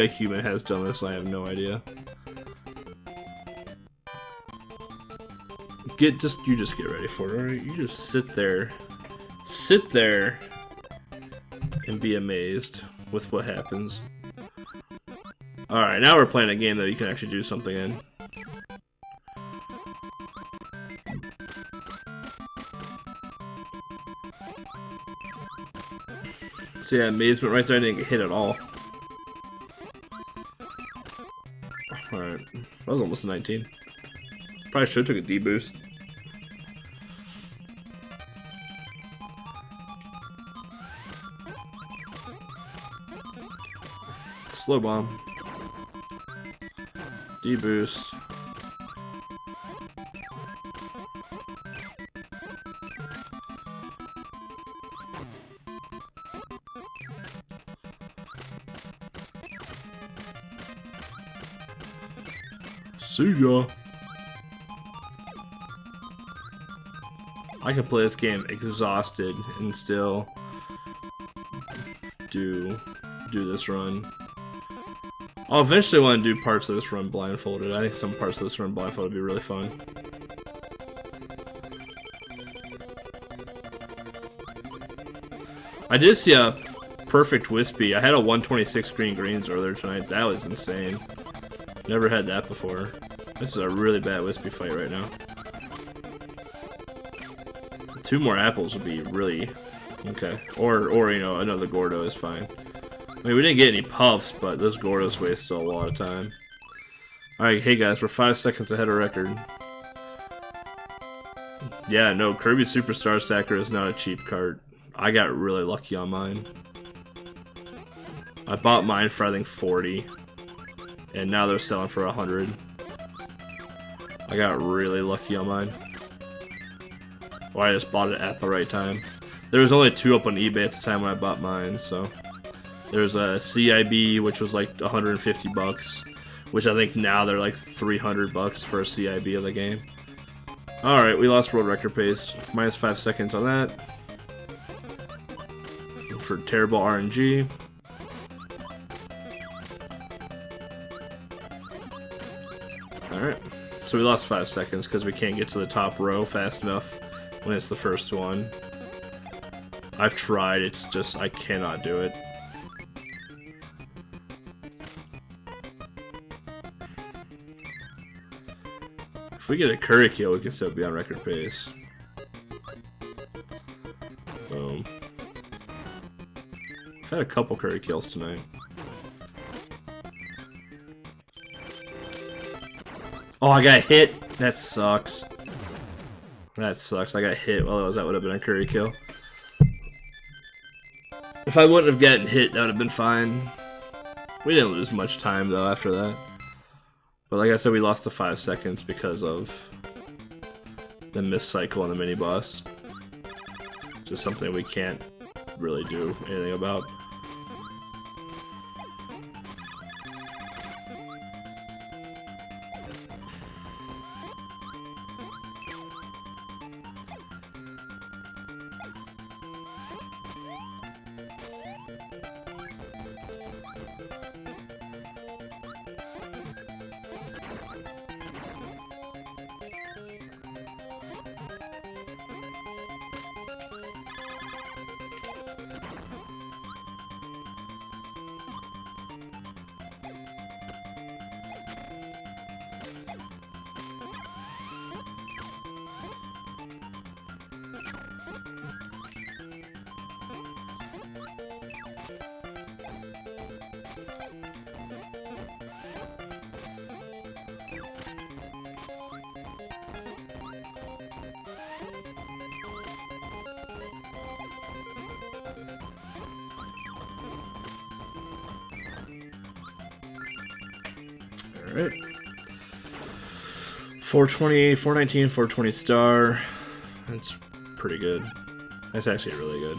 a human has done this, I have no idea. You just get ready for it, alright? You just sit there and be amazed with what happens. Alright, now we're playing a game that you can actually do something in. See that amazement right there? I didn't get hit at all. Alright, that was almost a 19. Probably should have took a D boost. Slow bomb. D boost. See ya. I can play this game exhausted and still do this run. I'll eventually want to do parts of this run blindfolded. I think some parts of this run blindfolded would be really fun. I did see a perfect wispy. I had a 126 greens earlier tonight. That was insane. Never had that before. This is a really bad wispy fight right now. 2 more apples would be really okay. Or you know, another Gordo is fine. I mean, we didn't get any puffs, but those Gordos wasted a lot of time. Alright, hey guys, we're 5 seconds ahead of record. Yeah, no, Kirby Superstar Stacker is not a cheap cart. I got really lucky on mine. I bought mine for I think 40. And now they're selling for 100. I got really lucky on mine. Well, I just bought it at the right time. There was only 2 up on eBay at the time when I bought mine, so... There's a CIB, which was like 150 bucks, which I think now they're like 300 bucks for a CIB of the game. Alright, we lost world record pace. Minus 5 seconds on that. For terrible RNG. Alright, so we lost 5 seconds because we can't get to the top row fast enough when it's the first one. I've tried, it's just, I cannot do it. If we get a curry kill, we can still be on record pace. Boom. I've had a couple curry kills tonight. Oh, I got hit! That sucks. That sucks. I got hit. Well, that would have been a curry kill. If I wouldn't have gotten hit, that would have been fine. We didn't lose much time, though, after that. But like I said, we lost the 5 seconds because of the missed cycle on the mini-boss. Just something we can't really do anything about. Alright. 420, 419, 420 star. That's pretty good. That's actually really good.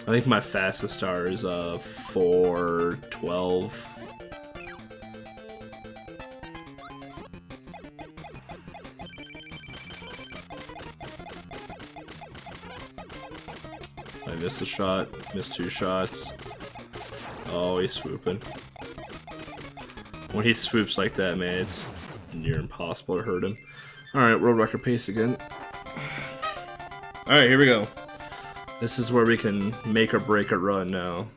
I think my fastest star is 412. I missed a shot, missed 2 shots. Oh, he's swooping. When he swoops like that, man, it's near impossible to hurt him. Alright, world record pace again. Alright, here we go. This is where we can make or break a run now.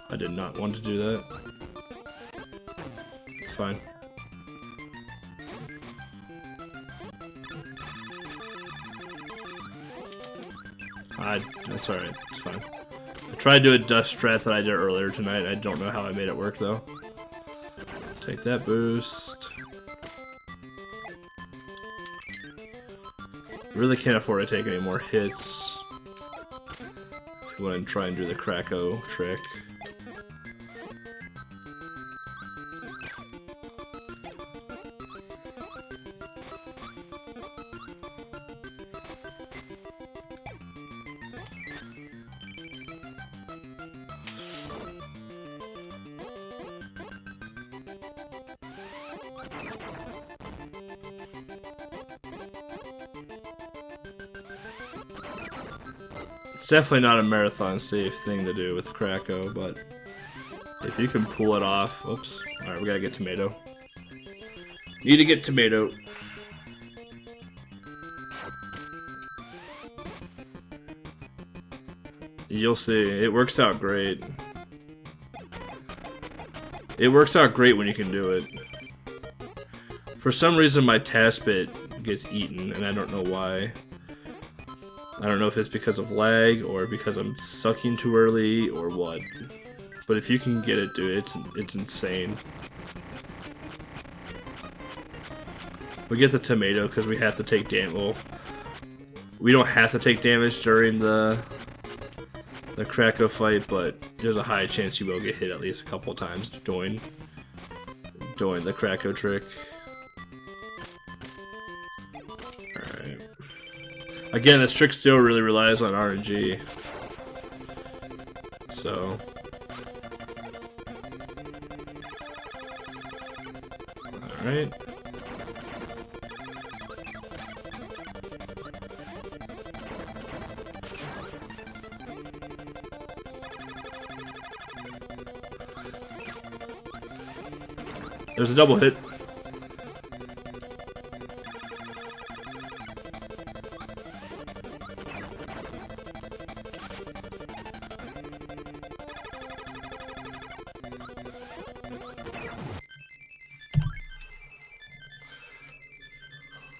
I did not want to do that. It's fine. That's alright, it's fine. I tried to do a dust strat that I did earlier tonight. I don't know how I made it work though. Take that boost. Really can't afford to take any more hits. If you want to try and do the Kracko trick. It's definitely not a marathon safe thing to do with Kracko, but if you can pull it off, oops. Alright, we gotta get tomato. Need to get tomato. You'll see, it works out great. It works out great when you can do it. For some reason my task bit gets eaten, and I don't know why. I don't know if it's because of lag, or because I'm sucking too early, or what. But if you can get it, dude, it's insane. We get the tomato because we have to take damage. Well, we don't have to take damage during the Kracko fight, but there's a high chance you will get hit at least a couple of times doing the Kracko trick. Alright. Again, this trick still really relies on RNG. So. Alright. There's a double hit.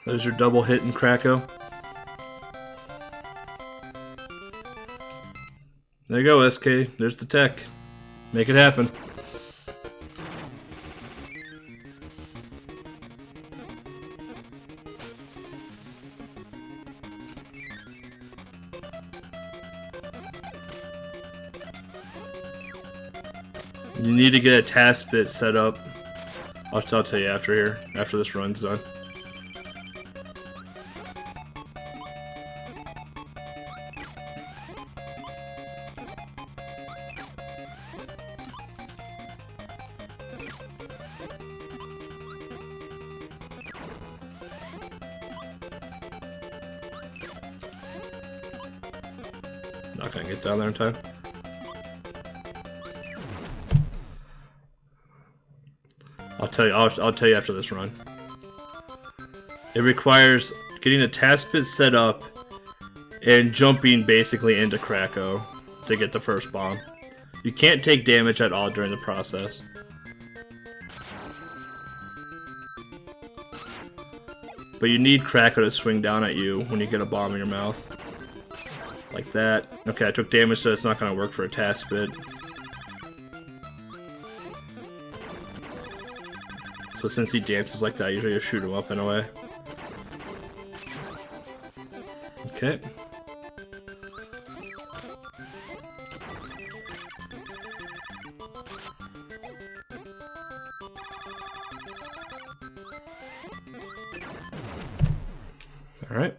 There's your double hit in Kracko. There you go, SK. There's the tech. Make it happen. You need to get a task bit set up. I'll tell you after this run's done. Not gonna get down there in time. I'll tell you after this run. It requires getting a task bit set up and jumping basically into Kracko to get the first bomb. You can't take damage at all during the process. But you need Kracko to swing down at you when you get a bomb in your mouth. Like that. Okay, I took damage, so it's not going to work for a task bit. So since he dances like that, usually you shoot him up in a way. Okay. Alright.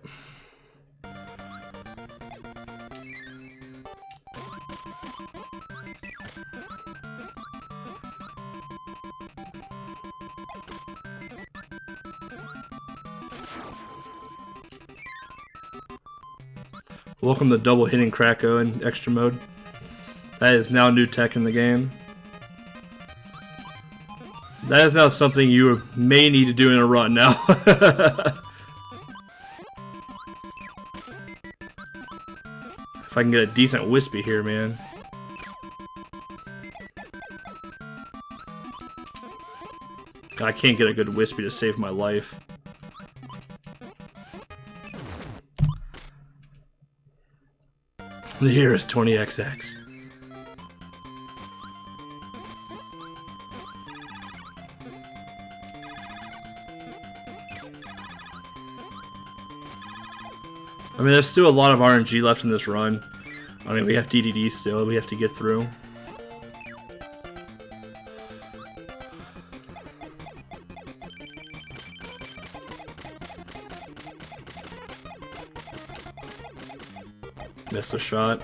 Welcome to double hitting Kracko in extra mode. That is now new tech in the game. That is now something you may need to do in a run now. If I can get a decent wispy here, man. I can't get a good wispy to save my life. The year is 20XX. I mean, there's still a lot of RNG left in this run. I mean, we have DDD still, we have to get through. Missed a shot.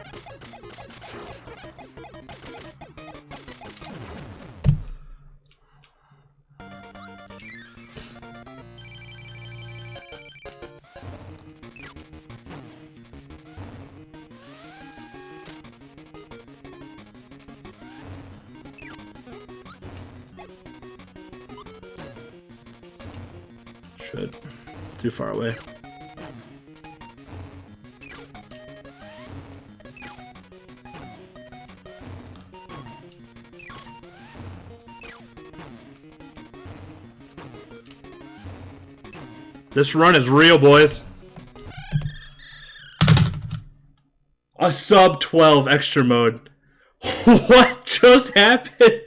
Shit. Too far away. This run is real, boys. A sub 12 extra mode. What just happened?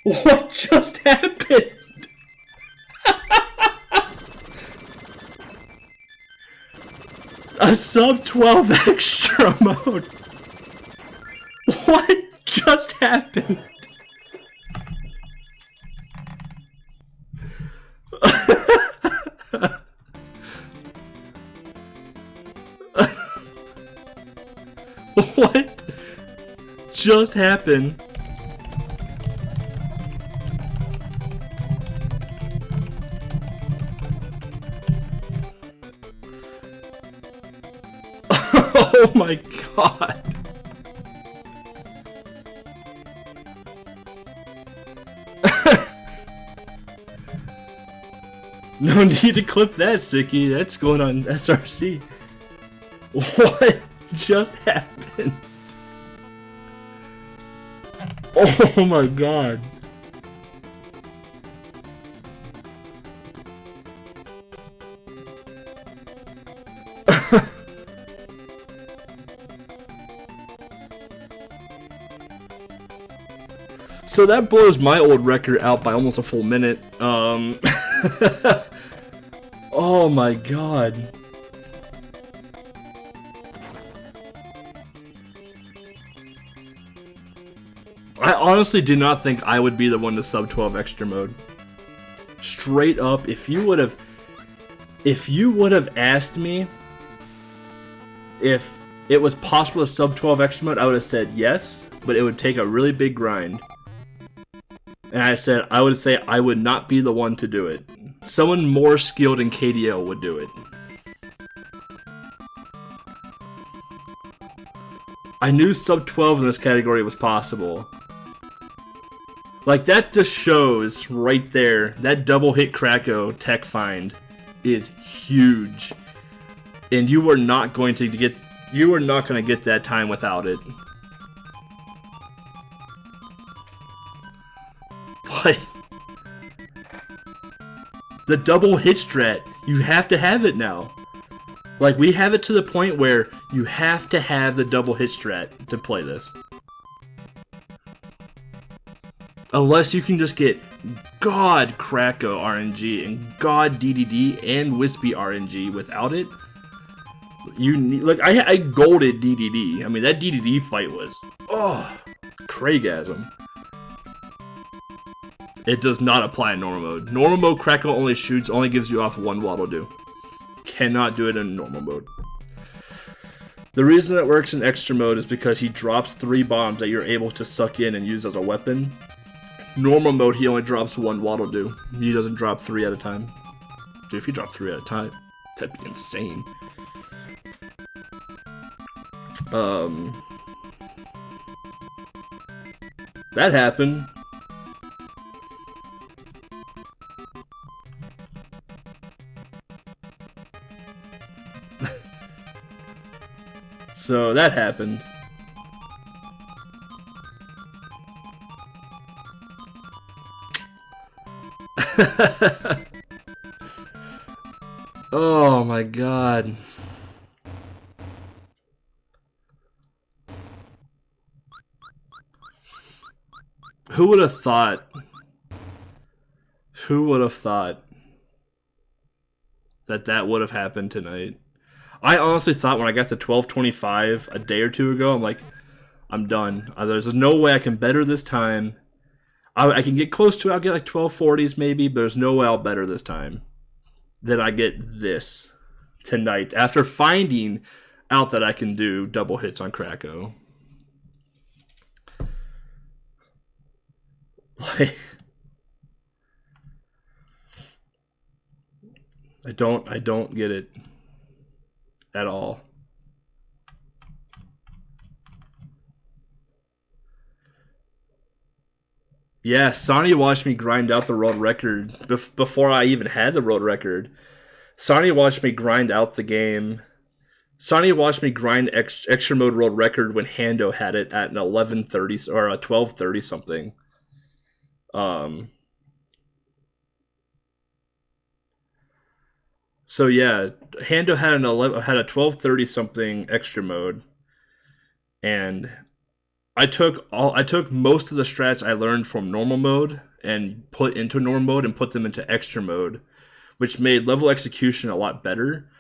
What just happened? A sub 12 extra mode. What just happened? What just happened? Oh my god. No need to clip that, Sicky. That's going on SRC. What just happened? Oh my god. So that blows my old record out by almost a full minute. Oh my god. I honestly do not think I would be the one to sub 12 extra mode. Straight up, if you would have asked me if it was possible to sub 12 extra mode, I would have said yes, but it would take a really big grind. And I would say I would not be the one to do it. Someone more skilled in KDL would do it. I knew sub 12 in this category was possible. Like, that just shows right there, that double hit Kracko tech find is huge. And you were not going to get that time without it. But the double hit strat, you have to have it now. Like, we have it to the point where you have to have the double hit strat to play this. Unless you can just get God Kracko RNG and God DDD and Wispy RNG without it. You need, like, I golded DDD. I mean, that DDD fight was, oh, Craigasm. It does not apply in normal mode. Normal mode, Kracko only shoots, only gives you off 1 waddle do. Cannot do it in normal mode. The reason it works in extra mode is because he drops 3 bombs that you're able to suck in and use as a weapon. Normal mode, he only drops 1 waddle do. He doesn't drop 3 at a time. Dude, if he dropped 3 at a time, that'd be insane. That happened. So that happened. Oh my god. Who would have thought? Who would have thought that that would have happened tonight? I honestly thought when I got to 1225 a day or two ago, I'm like, I'm done. There's no way I can better this time. I can get close to it. I'll get like 1240s maybe, but there's no way I'll better this time. Then I get this tonight after finding out that I can do double hits on Kracko. Like, I don't get it at all. Yeah, Sonny watched me grind out the world record before I even had the world record. Sonny watched me grind out the game. Sonny watched me grind extra mode world record when Hando had it at an 11:30 or a 12:30 something. So yeah, Hando had a 12:30 something extra mode, and I took most of the strats I learned from normal mode and put into normal mode and put them into extra mode, which made level execution a lot better.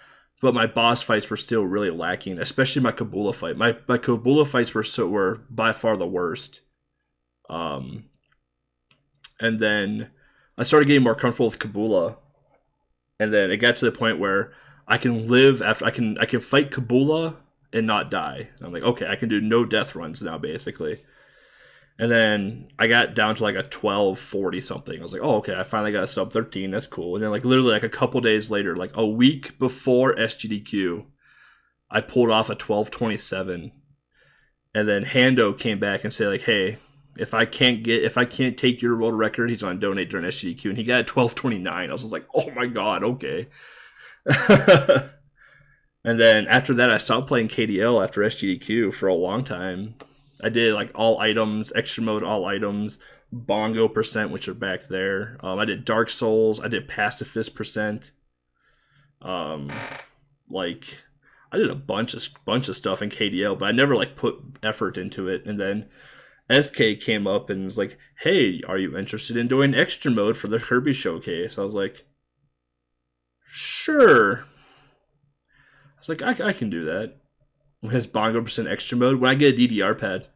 But my boss fights were still really lacking, especially my Kabula fight. My Kabula fights were by far the worst. And then I started getting more comfortable with Kabula. And then it got to the point where I can live after I can fight Kabula and not die. And I'm like, okay, I can do no death runs now, basically. And then I got down to like a 1240 something. I was like, oh, okay, I finally got a sub 13. That's cool. And then like literally like a couple days later, like a week before SGDQ, I pulled off a 1227. And then Hando came back and said like, hey, if I can't take your world record, he's gonna donate during SGDQ. And he got a 1229. I was just like, oh my god, okay. And then after that, I stopped playing KDL after SGDQ for a long time. I did like all items, extra mode, all items, bongo percent, which are back there. I did Dark Souls. I did Pacifist percent. Like I did a bunch of stuff in KDL, but I never like put effort into it. And then SK came up and was like, "Hey, are you interested in doing extra mode for the Kirby showcase?" I was like, "Sure." I was like, I can do that. When it's bongo percent extra mode, when I get a DDR pad.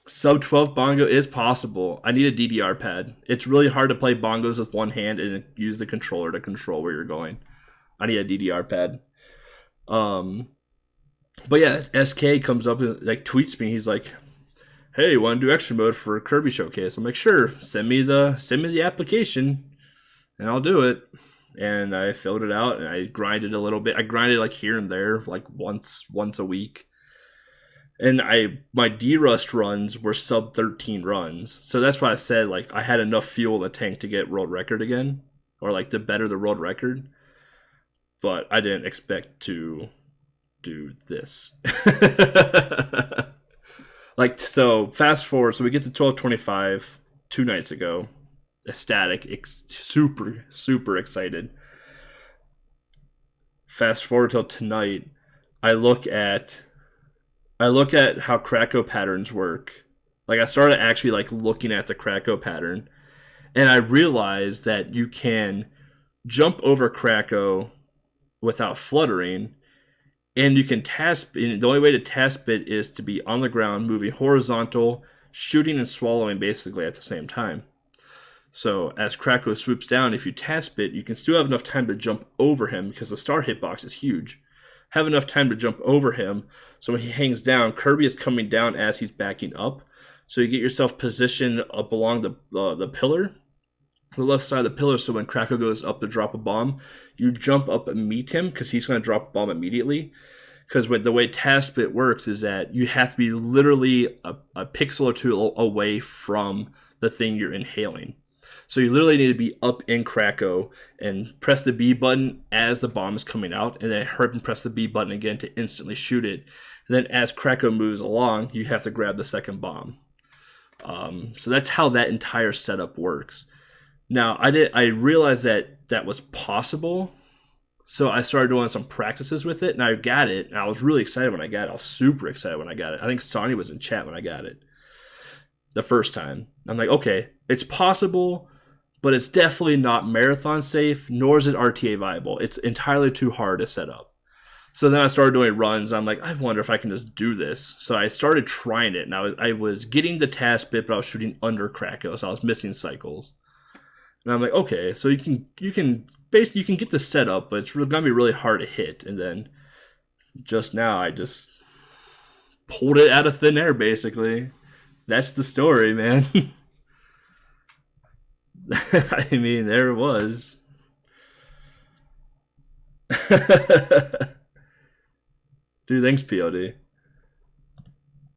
Sub 12 bongo is possible. I need a DDR pad. It's really hard to play bongos with one hand and use the controller to control where you're going. I need a DDR pad. But yeah, SK comes up and like tweets me. He's like, "Hey, you want to do extra mode for Kirby showcase?" I'm like, "Sure. Send me the application, and I'll do it." And I filled it out and I grinded a little bit. I grinded like here and there, like once a week. And my D-Rust runs were sub 13 runs. So that's why I said like I had enough fuel in the tank to get world record again. Or like to better the world record. But I didn't expect to do this. Like, so fast forward, so we get to 1225 2 nights ago. Ecstatic, super excited. Fast forward till tonight, I look at how Kracko patterns work. Like I started actually like looking at the Kracko pattern, and I realized that you can jump over Kracko without fluttering, and you can task. And the only way to task it is to be on the ground, moving horizontal, shooting and swallowing basically at the same time. So as Kracko swoops down, if you task it, you can still have enough time to jump over him because the star hitbox is huge. Have enough time to jump over him, so when he hangs down, Kirby is coming down as he's backing up. So you get yourself positioned up along the pillar, the left side of the pillar, so when Kracko goes up to drop a bomb, you jump up and meet him because he's going to drop a bomb immediately. Because the way task it works is that you have to be literally a pixel or two away from the thing you're inhaling. So you literally need to be up in Kracko and press the B button as the bomb is coming out, and then hurry and press the B button again to instantly shoot it. And then as Kracko moves along, you have to grab the second bomb. So that's how that entire setup works. Now, I realized that was possible, so I started doing some practices with it, and I got it, and I was really excited when I got it. I was super excited when I got it. I think Sonny was in chat when I got it the first time. I'm like, okay, it's possible, but it's definitely not marathon safe, nor is it RTA viable. It's entirely too hard to set up. So then I started doing runs. I'm like, I wonder if I can just do this. So I started trying it, and I was getting the task bit, but I was shooting under Kracko, so I was missing cycles. And I'm like, okay, so you can get the setup, but it's gonna be really hard to hit. And then just now, I just pulled it out of thin air, basically. That's the story, man. I mean, there it was. Dude, thanks, POD.